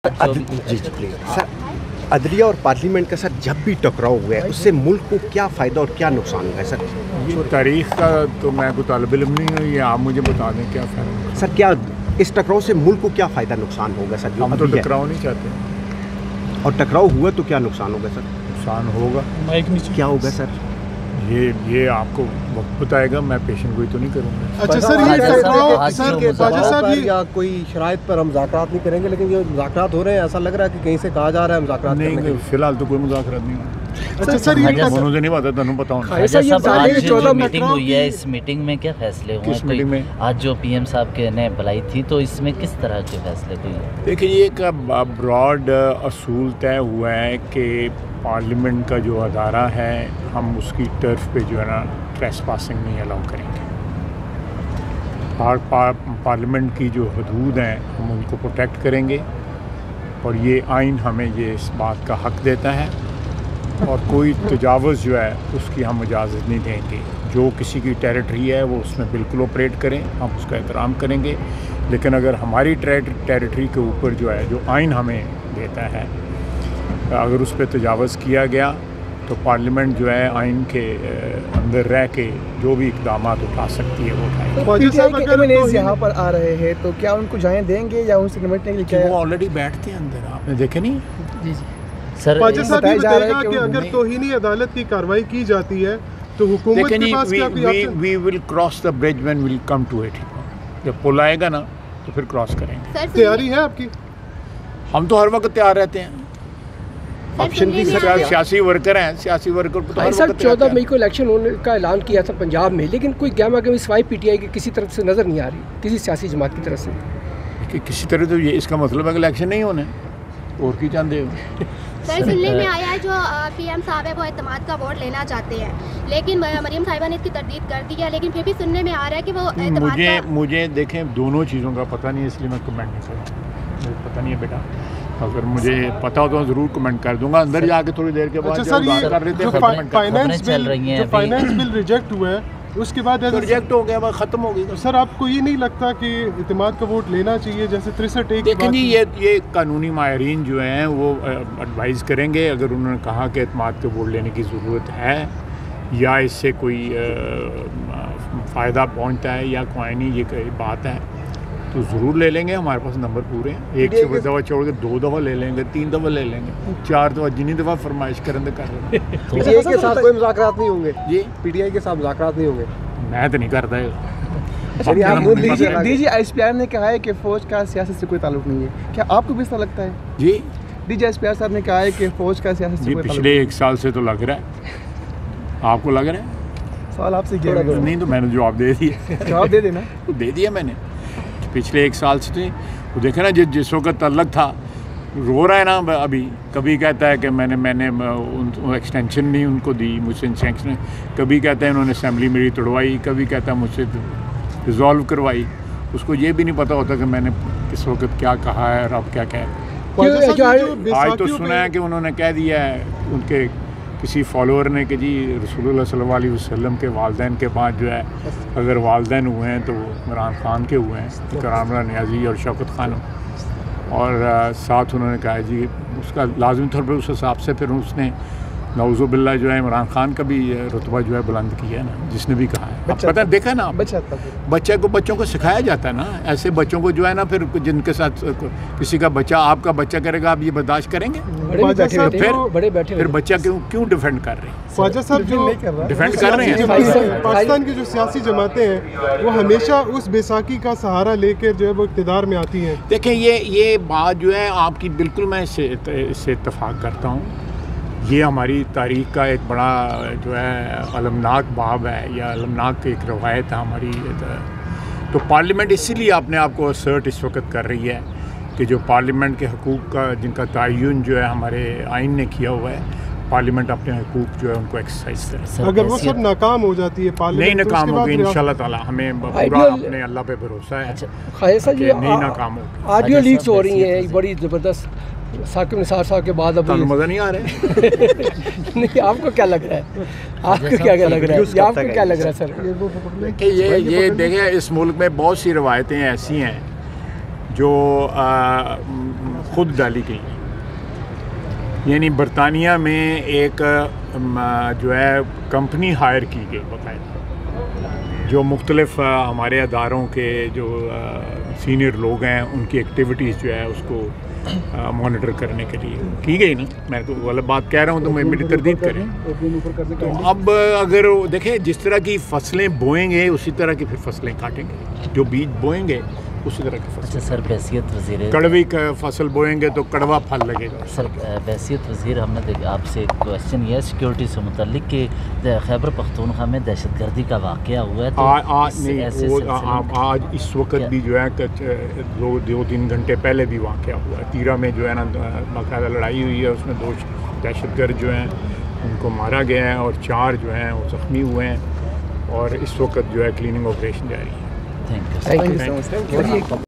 Ji please sir, अदलिया और parliament का सर जब भी टकराव हुआ है उससे मुल्क को क्या फ़ायदा और क्या नुकसान हुआ है सर? ये तारीख का तो मैं कोई तालिब इल्म नहीं हूँ, ये आप मुझे बता दें क्या फ़ायदा सर। क्या इस टकराव से मुल्क को क्या फ़ायदा नुकसान होगा सर? हम तो टकराव नहीं चाहते, और टकराव हुआ तो क्या नुकसान होगा सर? नुकसान होगा। क्या होगा सर? ये आपको वक्त बताएगा, मैं पेशन गोई तो नहीं करूँगा। अच्छा सर, ये टकराव सर ख्वाजा साहब या कोई शराइत पर हम मुज़ाकरात नहीं करेंगे, लेकिन ये मुज़ाकरात हो रहे हैं, ऐसा लग रहा है कि कहीं से कहा जा रहा है मुज़ाकरात नहीं, फिलहाल तो कोई मुज़ाकरात नहीं हो। अच्छा सर, ये दोनों से नहीं पता, तुम बताओ। आज जो मीटिंग हुई है, इस मीटिंग में क्या फैसले हुए? किस मीटिंग में? आज जो पीएम साहब के ने बुलाई थी, तो इसमें किस तरह के फैसले हुए? देखिए, ये एक ब्रॉड असूल तय हुआ है कि पार्लियामेंट का जो अदारा है, हम उसकी टर्फ पे जो है ना ट्रेसपासिंग नहीं अलाउ करेंगे। पार्लियामेंट की जो हदूद हैं हम उनको प्रोटेक्ट करेंगे, और ये आइन हमें ये इस बात का हक देता है, और कोई तजावुज़ जो है उसकी हम इजाज़त नहीं देंगे। जो किसी की टेरिटरी है वो उसमें बिल्कुल ऑपरेट करें, हम उसका एहतराम करेंगे, लेकिन अगर हमारी टेरिटरी के ऊपर जो है, जो आइन हमें देता है, अगर उस पर तजावुज़ किया गया तो पार्लियामेंट जो है आइन के अंदर रह के जो भी इक़दाम उठा सकती है वो उठाएगी। यहाँ पर आ रहे हैं तो क्या उनको जाने देंगे या उनसे निपटने के लिए क्या? वो ऑलरेडी बैठते हैं अंदर, आपने देखे नहीं? जी सर, ख्वाजा साहब ये बताएगा कि अगर तौहीनी अदालत की कार्रवाई की जाती है तो हुकूमत के पास क्या कोई option? We will cross the bridge when will come to it. जब पुल आएगा ना तो फिर क्रॉस करेंगे। तैयारी है आपकी? हम तो हर वक्त तैयार रहते हैं। ऑप्शन भी सियासी वर्कर हैं, सियासी वर्कर को तो हर सर वक्त 14 मई को इलेक्शन होने का ऐलान किया था पंजाब में, लेकिन कोई गहमा गहमी सवाई पीटीआई की किसी तरफ से नज़र नहीं आ रही, किसी सियासी जमात की तरफ से कि किसी तरह। तो ये इसका मतलब है कि इलेक्शन नहीं होने, और की चाहते हो? सर, सुनने में आया है जो पीएम साहब है वो एतमाद का वोट लेना चाहते हैं, लेकिन मरियम साहिबा ने इसकी तरदीद कर दी है, लेकिन फिर भी सुनने में आ रहा है कि वो एतमाद मुझे देखें, दोनों चीज़ों का पता नहीं है, इसलिए मैं कमेंट नहीं करूँ। मुझे पता नहीं है बेटा, अगर मुझे पता हो तो ज़रूर कमेंट कर दूंगा अंदर जाके थोड़ी देर के बाद। अच्छा सर, ये जो फाइनेंस बिल रिजेक्ट हुआ है उसके बाद रिजेक्ट हो गया, ख़त्म हो गई। सर, आपको ये नहीं लगता कि इत्तेमाद का वोट लेना चाहिए? जैसे 63 देखें जी, ये कानूनी माहिरीन जो हैं वो एडवाइस करेंगे। अगर उन्होंने कहा कि इत्तेमाद के वोट लेने की ज़रूरत है या इससे कोई फ़ायदा पहुँचता है या कोई नहीं, ये कोई बात है तो ज़रूर ले लेंगे। हमारे पास नंबर पूरे हैं, एक से दफ़ा छोड़ के 2 दफ़ा ले लेंगे, 3 दफ़ा ले लेंगे, 4 दफ़ा, जितनी दफ़ा फरमाइश करें तो कर लेंगे। पीटीआई के साथ कोई मुज़ाकरात नहीं होंगे? जी, पीटीआई के साथ मुज़ाकरात नहीं होंगे? मैं तो नहीं करता है। डीजी ISPR ने कहा है कि फ़ौज का सियासत से कोई ताल्लुक नहीं है, क्या आपको भी ऐसा लगता है? जी, डीजी ISPR साहब ने कहा है कि फ़ौज का सियासत से कोई ताल्लुक पिछले 1 साल से तो लग रहा है। आपको लग रहा है? सवाल आपसे किया नहीं तो मैंने जवाब दे दिया। जवाब दे देना। दे दिया मैंने। पिछले 1 साल से वो देखे ना, जिस वक्त तल्लक था, रो रहा है ना अभी। कभी कहता है कि मैंने एक्सटेंशन नहीं उनको दी, मुझसे एक्सटेंशन, कभी कहता है इन्होंने असेंबली मेरी तोड़वाई, कभी कहता है मुझसे रिजॉल्व करवाई। उसको ये भी नहीं पता होता कि मैंने किस वक्त क्या कहा है और अब क्या कह रहे हैं। आज तो सुना है कि उन्होंने कह दिया है उनके किसी फॉलोअर ने कि जी रसूलुल्लाह सल्लल्लाहु अलैहि वसल्लम के वालदैन के बाद जो है, अगर वालदैन हुए हैं तो वो इमरान खान के हुए हैं, करामला नियाज़ी और शौकत खान। और साथ उन्होंने कहा जी उसका लाजमी तौर पर उस हिसाब से फिर उसने नौज़ु बिल्ला जो है इमरान खान का भी रुतबा जो है बुलंद किया है ना, जिसने भी कहा है। अब पता देखा ना, बच्चों को सिखाया जाता है ना, ऐसे बच्चों को जो है ना, फिर जिनके साथ किसी का बच्चा, आपका बच्चा करेगा, आप ये बर्दाश्त करेंगे? फिर बच्चा क्यों डिफेंड कर रहे हैं? ख्वाजा साहब जो डिफेंड कर रहे हैं, पाकिस्तान की जो सियासी जमातें हैं वो हमेशा उस बैसाखी का सहारा लेकर जो है वो इक़्तिदार में आती हैं। देखें, ये बात जो है आपकी, बिल्कुल मैं इससे इत्तेफाक करता हूँ। ये हमारी तारीख़ का एक बड़ा जो है अलमनाक बाब है, या अलमनाक एक रवायत है हमारी। तो पार्लियामेंट इसीलिए अपने आप को असर्ट इस वक्त कर रही है कि जो पार्लियामेंट के हकूक़ का, जिनका तयन जो है हमारे आइन ने किया हुआ है, पार्लियामेंट अपने हकूक़ जो है उनको एक्सरसाइज करे। अगर वो सब नाकाम हो जाती है पार्लियामेंट, नहीं नाकाम होगी इंशाल्लाह ताला, हमें पूरा अपने अल्लाह पे भरोसा है। नहीं नाकाम होगी। ऑडियो लीक्स हो रही हैं बड़ी ज़बरदस्त, साकिब निसार साहब के बाद। अब मज़ा नहीं आ रहा है? नहीं, आपको क्या लग रहा है? आपको क्या लग रहा है? आपको क्या लग रहा है सर? ये देखें, इस मुल्क में बहुत सी रवायतें ऐसी हैं जो खुद डाली गई हैं। यानी बरतानिया में एक जो है कंपनी हायर की गई बाकायदा, जो मुख्तलिफ हमारे अदारों के जो सीनियर लोग हैं उनकी एक्टिविटीज़ जो है उसको मॉनिटर करने के लिए की गई ना। मैं तो गलत बात कह रहा हूँ तो मैं मेरी तरदीद करें। तो अब अगर देखें जिस तरह की फसलें बोएंगे उसी तरह की फिर फसलें काटेंगे, जो बीज बोएंगे उसी तरह की फसल। अच्छा सर, बैसियत वज़ीर कड़वी का फसल बोएंगे तो कड़वा फल लगेगा। सर बैसियत वज़ीर, हमने आपसे एक क्वेश्चन ये सिक्योरिटी से मुतल्लिक कि खैबर पख्तूनख्वा में दहशतगर्दी का वाक़या हुआ है, तो आज इस वक्त भी जो है 2-3 घंटे पहले भी वाक़या हुआ है। तीरा में जो है ना बाकायदा लड़ाई हुई है, उसमें 2 दहशतगर्द जो हैं उनको मारा गया है और 4 जो हैं वो ज़ख्मी हुए हैं और इस वक्त जो है क्लीनिंग ऑपरेशन जारी है। Thank you.